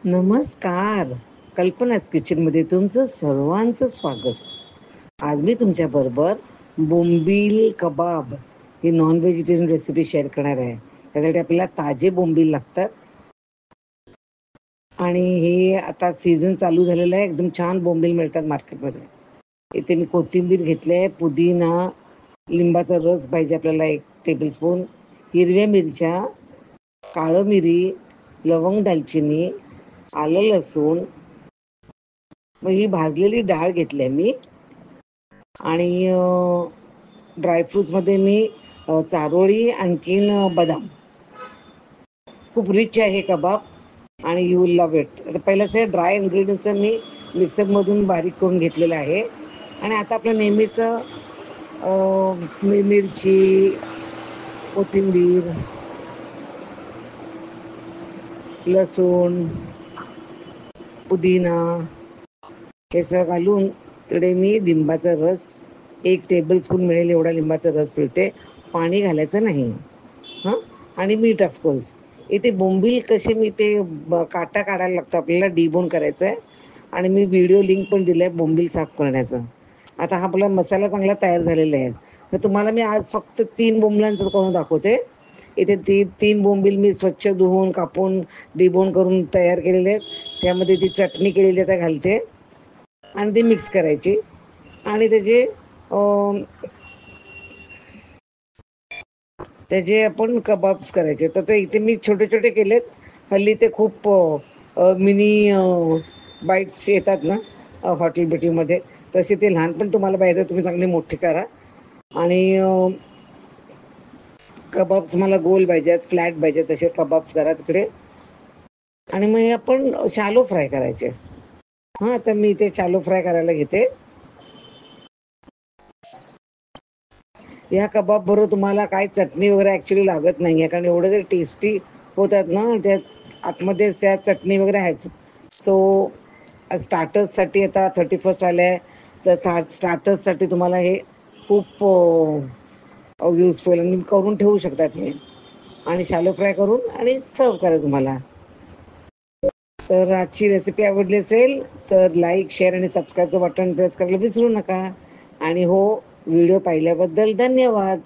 नमस्कार. कल्पनाच किचनमध्ये तुमचं सर्वांचं स्वागत. आज मी तुमच्या बरोबर बोंबील कबाब ही नॉन व्हेजिटेरियन रेसिपी शेअर करणार आहे. त्यासाठी आपल्याला ताजे बोंबील लागतात आणि हे आता सीझन चालू झालेला आहे. एकदम छान बोंबील मिळतात मार्केटमध्ये. इथे मी कोथिंबीर घेतली आहे, पुदिना, लिंबाचा रस पाहिजे आपल्याला 1 टेबलस्पून, हिरव्या मिरच्या, काळं मिरी, लवंग, दालचिनी, आलं लसूण. मग ही भाजलेली डाळ घेतली आहे मी आणि ड्रायफ्रुट्समध्ये मी चारोळी आणखीन बदाम. खूप रिच आहे हे कबाब आणि यू विल लव्ह इट. आता पहिलंच हे ड्राय इन्ग्रेडियंट्स मी मिक्सरमधून बारीक करून घेतलेलं आहे आणि आता आपलं नेहमीचं मिरची, कोथिंबीर, लसूण, पुदिना हे सगळं घालून तिकडे मी लिंबाचा रस 1 टेबलस्पून मिळेल एवढा लिंबाचा रस पिळते. पाणी घालायचं नाही हां. आणि मीठ ऑफकोर्स. इथे बोंबील कसे मी ते काटा काढायला लागतो आपल्याला, डिबोन करायचं आहे आणि मी व्हिडिओ लिंक पण दिलं आहे बोंबील साफ करण्याचं. आता हा आपला मसाला चांगला तयार झालेला आहे. तर तुम्हाला मी आज फक्त 3 बोंबलांचं करून दाखवते. इथे 3 बोंबील मी स्वच्छ धुवून, कापून, डिबोन करून तयार केलेले आहेत. त्यामध्ये ती चटणी केलेली आता घालते आणि ती मिक्स करायची आणि त्याचे आपण कबाब्स करायचे. तर ते इथे मी छोटे छोटे केलेत. हल्ली ते खूप मिनी बाईट्स येतात ना हॉटेल बिटीमध्ये, तसे ते लहान पण तुम्हाला पाहिजे तुम्ही चांगले मोठे करा. आणि कबाब्स मला गोल पाहिजेत, फ्लॅट पाहिजेत, तसे कबाब्स करा तिकडे. आणि मग हे आपण शॅलो फ्राय करायचे. हां, तर मी ते शॅलो फ्राय करायला घेते. या कबाब बरोबर तुम्हाला काय चटणी वगैरे ॲक्च्युली लागत नाही आहे, कारण एवढं ते टेस्टी होतात ना, त्यात आतमध्ये त्या चटणी वगैरे आहेच. सो स्टार्टर्ससाठी आता 31st आलं आहे, तर स्टार्टर्ससाठी तुम्हाला हे खूप युजफुल आणि करून ठेवू शकतात हे. आणि शॅलो फ्राय करून आणि सर्व करा तुम्हाला. तर आजची रेसिपी आवडली असेल तर लाईक, शेअर आणि सबस्क्राईबचं बटन प्रेस करायला विसरू नका. आणि हो, व्हिडिओ पाहिल्याबद्दल धन्यवाद.